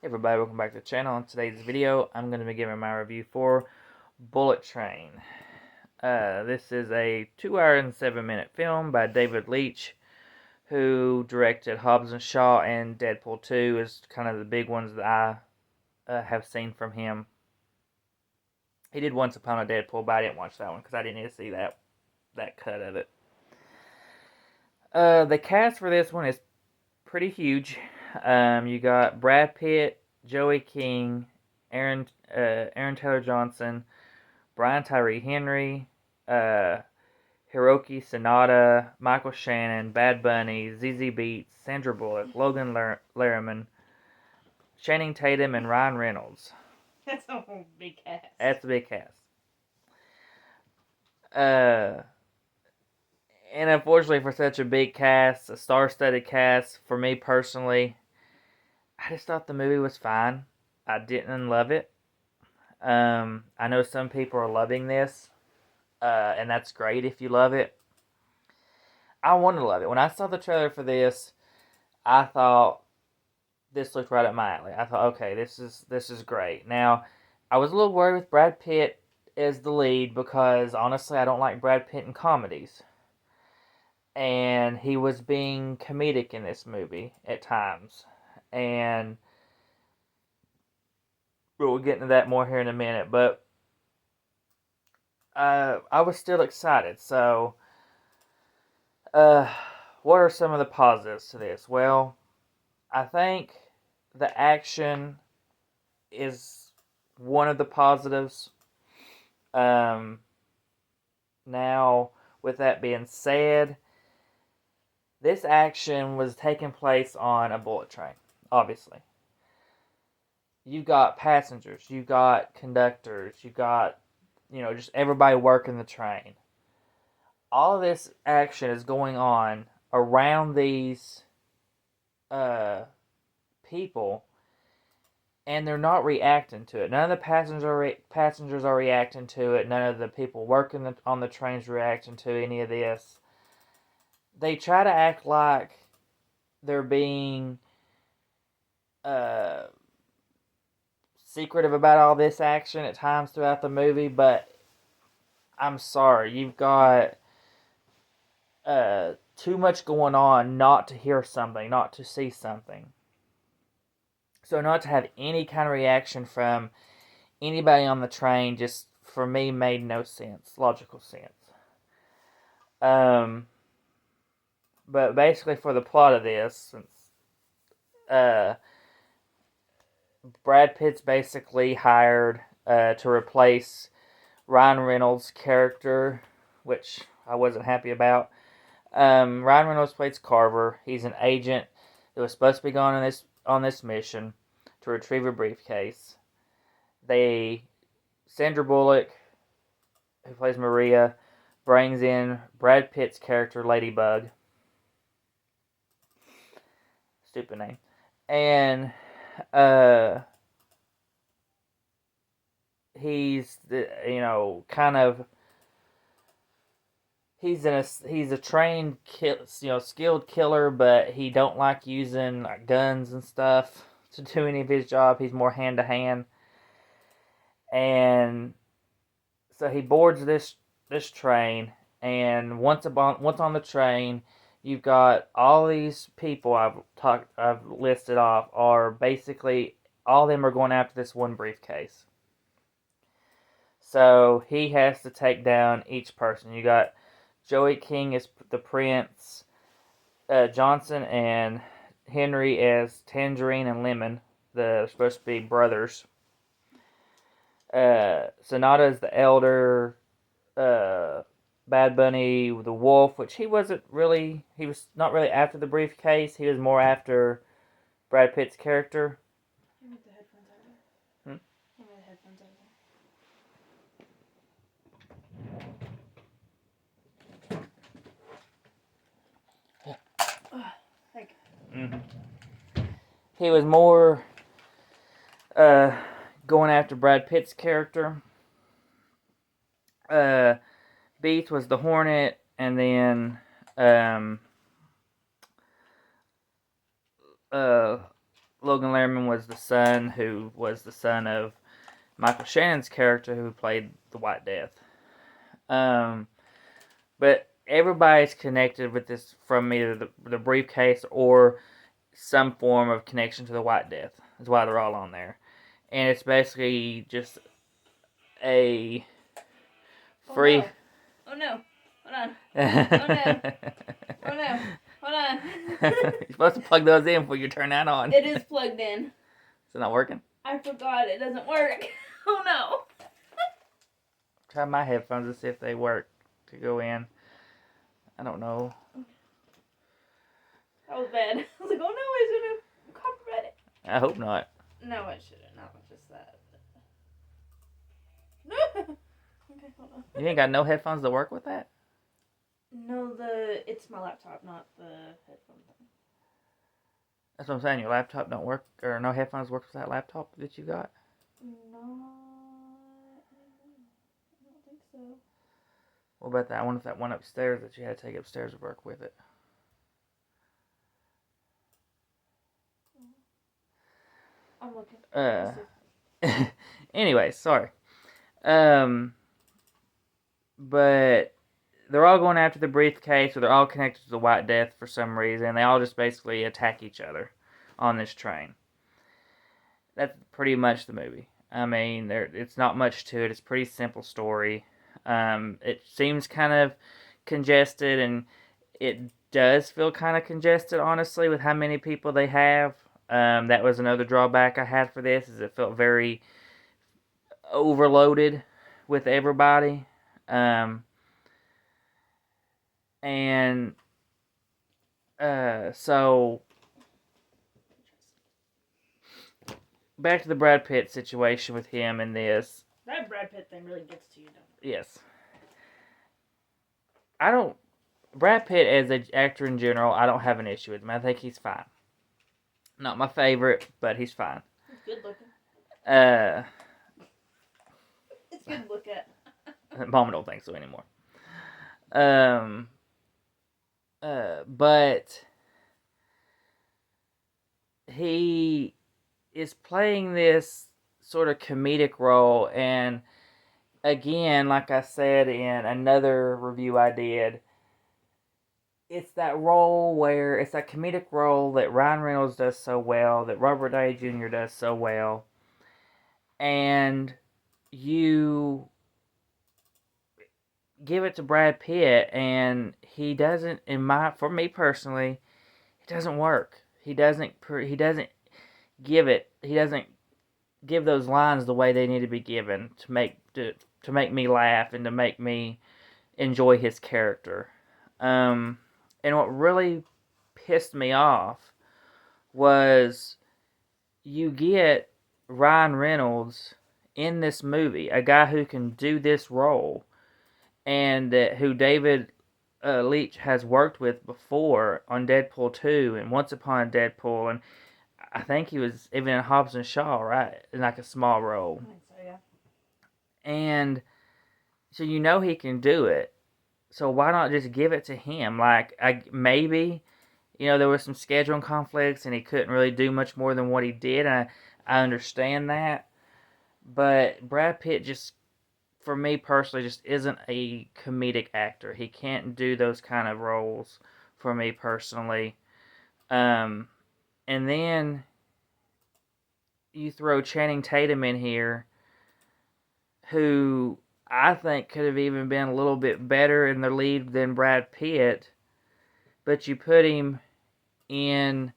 Hey everybody, welcome back to the channel. In today's video, I'm going to be giving my review for Bullet Train. This is a 2 hour and 7 minute film by David Leitch, who directed Hobbs and Shaw and Deadpool 2 is kind of the big ones that I have seen from him. He did Once Upon a Deadpool, but I didn't watch that one because I didn't need to see that cut of it. The cast for this one is pretty huge. You got Brad Pitt, Joey King, Aaron Taylor Johnson, Brian Tyree Henry, Hiroki Sanada, Michael Shannon, Bad Bunny, ZZ Beats, Sandra Bullock, Logan Lerman, Channing Tatum, and Ryan Reynolds. That's a whole big cast. That's a big cast. And unfortunately for such a big cast, a star-studded cast, for me personally, I just thought the movie was fine. I didn't love it. I know some people are loving this, and that's great if you love it. I want to love it. When I saw the trailer for this, I thought this looked right up my alley. I thought, okay, this is great. Now, I was a little worried with Brad Pitt as the lead because honestly, I don't like Brad Pitt in comedies. And he was being comedic in this movie at times. And we'll get into that more here in a minute. But I was still excited. So, what are some of the positives to this? Well, I think the action is one of the positives. Now, with that being said, this action was taking place on a bullet train, obviously. You've got passengers, you've got conductors, you've got, just everybody working the train. All of this action is going on around these people, and they're not reacting to it. None of the passengers are reacting to it. None of the people working on the trains reacting to any of this. They try to act like they're being secretive about all this action at times throughout the movie, but I'm sorry, you've got too much going on not to hear something, not to see something. So not to have any kind of reaction from anybody on the train just, for me, made no sense, logical sense. But basically for the plot of this, since Brad Pitt's basically hired to replace Ryan Reynolds' character, which I wasn't happy about. Ryan Reynolds plays Carver. He's an agent that was supposed to be going on this mission to retrieve a briefcase. Sandra Bullock, who plays Maria, brings in Brad Pitt's character, Ladybug. Stupid name. And he's he's a trained skilled killer, but he don't like using guns and stuff to do any of his job. He's more hand to hand, and so he boards this train. And once on the train, you've got all these people I've listed off are basically all of them are going after this one briefcase. So he has to take down each person. You got Joey King as the Prince, Johnson and Henry as Tangerine and Lemon. They're supposed to be brothers. Sonata is the elder. Bad Bunny, the wolf, which he was not really after the briefcase. He was more after Brad Pitt's character. You move the headphones out of there. You move the headphones out of there. He was more going after Brad Pitt's character. Beats was the Hornet, and then Logan Lerman was the son who was the son of Michael Shannon's character who played the White Death. But everybody's connected with this from either the briefcase or some form of connection to the White Death. That's why they're all on there. And it's basically just a free... Oh no. Hold on. Oh no. Oh no. Hold on. You're supposed to plug those in before you turn that on. It is plugged in. Is it not working? I forgot it doesn't work. Oh no. Try my headphones to see if they work to go in. I don't know. That was bad. I was like, oh no, it's gonna copyright it. I hope not. No, it shouldn't. Not just that. Okay, hold on. You ain't got no headphones to work with that? No, it's my laptop, not the headphone thing. That's what I'm saying. Your laptop don't work, or no headphones work with that laptop that you got? No, I don't think so. What about that? I wonder if that one upstairs that you had to take upstairs would work with it. I'm looking. Anyway, sorry. But they're all going after the briefcase, or they're all connected to the White Death for some reason. They all just basically attack each other on this train. That's pretty much the movie. I mean, it's not much to it. It's a pretty simple story. It seems kind of congested, and it does feel kind of congested, honestly, with how many people they have. That was another drawback I had for this, is it felt very overloaded with everybody. So back to the Brad Pitt situation with him in this. That Brad Pitt thing really gets to you, don't it? Yes. Brad Pitt as an actor in general, I don't have an issue with him. I think he's fine. Not my favorite, but he's fine. He's good looking. It's good to look at. Mom don't think so anymore. But he is playing this sort of comedic role, and again, like I said in another review I did, it's that role where it's that comedic role that Ryan Reynolds does so well, that Robert Downey Jr. does so well, and you give it to Brad Pitt, and he doesn't. For me personally, it doesn't work. He doesn't give it. He doesn't give those lines the way they need to be given to make me laugh and to make me enjoy his character. And what really pissed me off was you get Ryan Reynolds in this movie, a guy who can do this role, and who David Leitch has worked with before on Deadpool 2 and Once Upon a Deadpool, and I think he was even in Hobbs and Shaw, right? In like a small role. I think so, yeah. And so you know he can do it. So why not just give it to him? Maybe, there were some scheduling conflicts and he couldn't really do much more than what he did. And I understand that. But Brad Pitt just, for me personally, just isn't a comedic actor. He can't do those kind of roles for me personally. And then you throw Channing Tatum in here, who I think could have even been a little bit better in the lead than Brad Pitt, but you put him in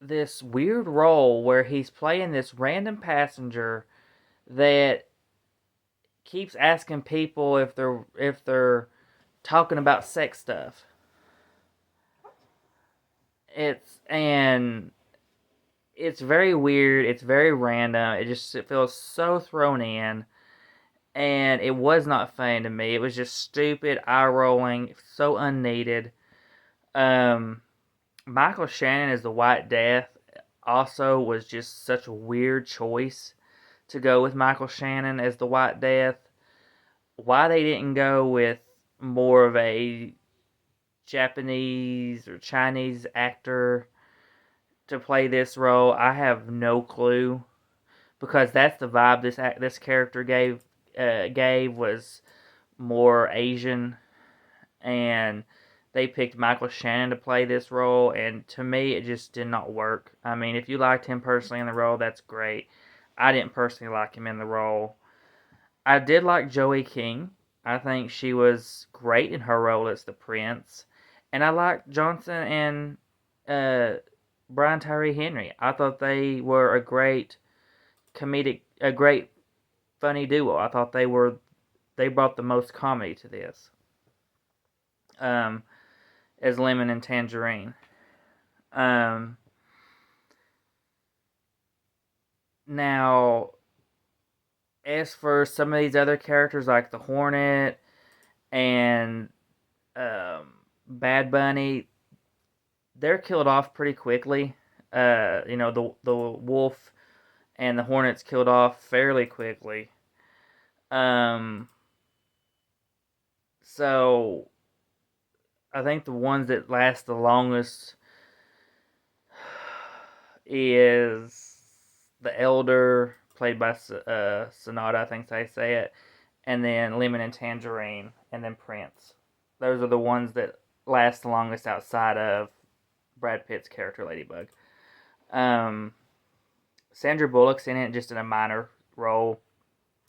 this weird role where he's playing this random passenger that keeps asking people if they're talking about sex stuff. It's very weird. It's very random. It feels so thrown in, and it was not funny to me. It was just stupid, eye rolling, so unneeded. Michael Shannon as the White Death also was just such a weird choice to go with Michael Shannon as the White Death. Why they didn't go with more of a Japanese or Chinese actor to play this role, I have no clue, because that's the vibe this character gave was more Asian, and they picked Michael Shannon to play this role, and to me, it just did not work. I mean, if you liked him personally in the role, that's great. I didn't personally like him in the role. I did like Joey King. I think she was great in her role as the prince, and I liked Johnson and uh, Brian Tyree Henry. I thought they were a great funny duo. I thought they brought the most comedy to this. Um, as Lemon and Tangerine. Um, Now, as for some of these other characters like the Hornet and Bad Bunny, they're killed off pretty quickly. The wolf and the Hornet's killed off fairly quickly. Um, so I think the ones that last the longest is the Elder, played by Sonata, I think they say it, and then Lemon and Tangerine, and then Prince. Those are the ones that last the longest outside of Brad Pitt's character Ladybug. Um, Sandra Bullock's in it just in a minor role.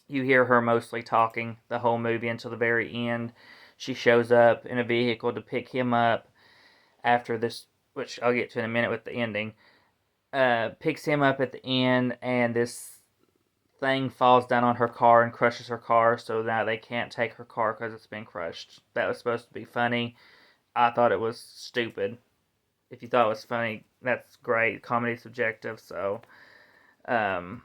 You hear her mostly talking the whole movie until the very end. She shows up in a vehicle to pick him up after this, which I'll get to in a minute with the ending. Picks him up at the end, and this thing falls down on her car and crushes her car, so now they can't take her car because it's been crushed. That was supposed to be funny. I thought it was stupid. If you thought it was funny, that's great. Comedy's subjective, so um,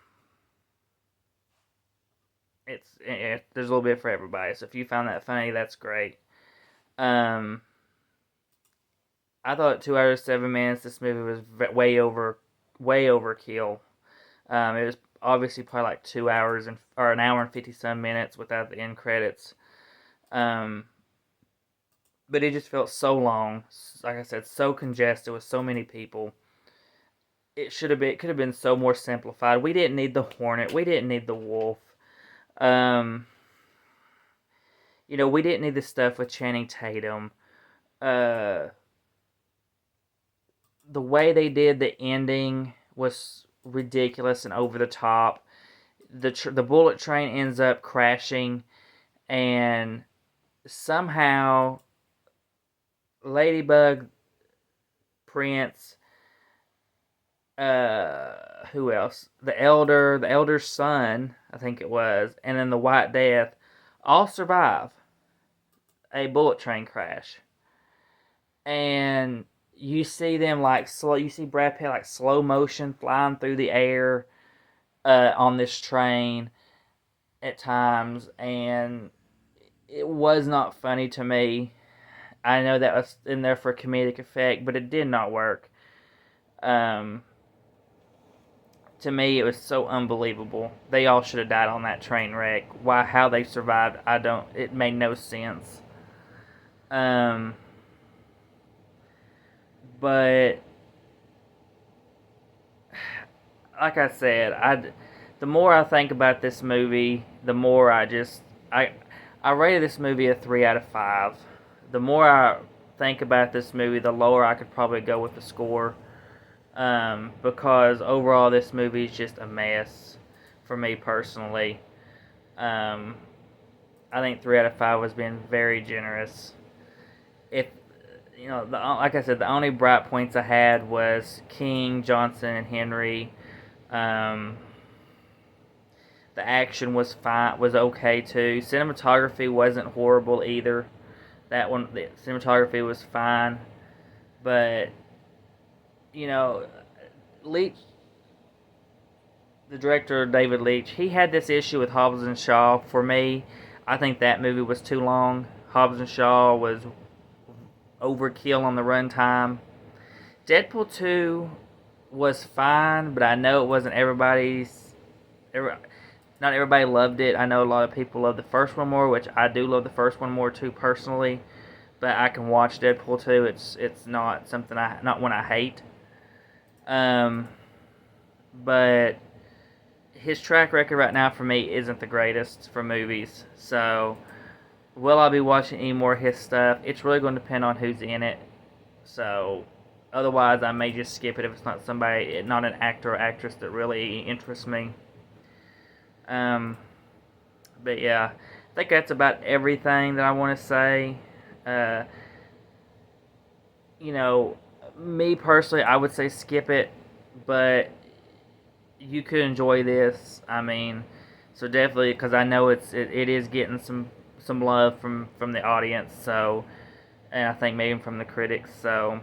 there's a little bit for everybody. So if you found that funny, that's great. Um, I thought 2 hours 7 minutes. This movie was way overkill. It was obviously probably like 2 hours or an hour and 50 some minutes without the end credits. But it just felt so long. Like I said, so congested with so many people. It could have been so more simplified. We didn't need the Hornet. We didn't need the Wolf. Um, we didn't need the stuff with Channing Tatum. Uh, the way they did the ending was ridiculous and over the top. The bullet train ends up crashing, and somehow Ladybug, Prince, who else? The Elder's son, I think it was, and then the White Death all survive a bullet train crash. And you see them you see Brad Pitt like slow motion flying through the air on this train at times, and it was not funny to me. I know that was in there for comedic effect, but it did not work. To me, it was so unbelievable. They all should have died on that train wreck. How they survived, it made no sense. But like I said, the more I think about this movie, the more I rated this movie a 3 out of 5. The more I think about this movie, the lower I could probably go with the score. Because overall, this movie is just a mess for me personally. I think 3 out of 5 was being very generous. If like I said, the only bright points I had was King, Johnson, and Henry. The action was fine, was okay too. Cinematography wasn't horrible either. The cinematography was fine, but Leach, the director David Leitch, he had this issue with Hobbs and Shaw. For me, I think that movie was too long. Hobbs and Shaw was overkill on the runtime. Deadpool 2 was fine, but I know it wasn't not everybody loved it. I know a lot of people love the first one more, which I do love the first one more too personally. But I can watch Deadpool 2. It's not something not one I hate. But his track record right now for me isn't the greatest for movies. So, will I be watching any more of his stuff? It's really going to depend on who's in it. So, otherwise, I may just skip it if it's not somebody, not an actor or actress that really interests me. But yeah, I think that's about everything that I want to say. Uh, you know, me personally, I would say skip it, but you could enjoy this. I mean, so definitely because I know it is getting some love from the audience. So, and I think maybe from the critics. So,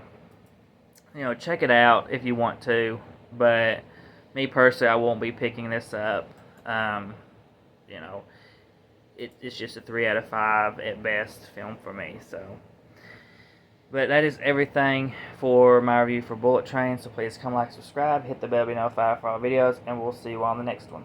check it out if you want to. But me personally, I won't be picking this up. You know, it's just a 3 out of 5 at best film for me. So. But that is everything for my review for Bullet Train. So please come like, subscribe, hit the bell to be notified for all videos, and we'll see you on the next one.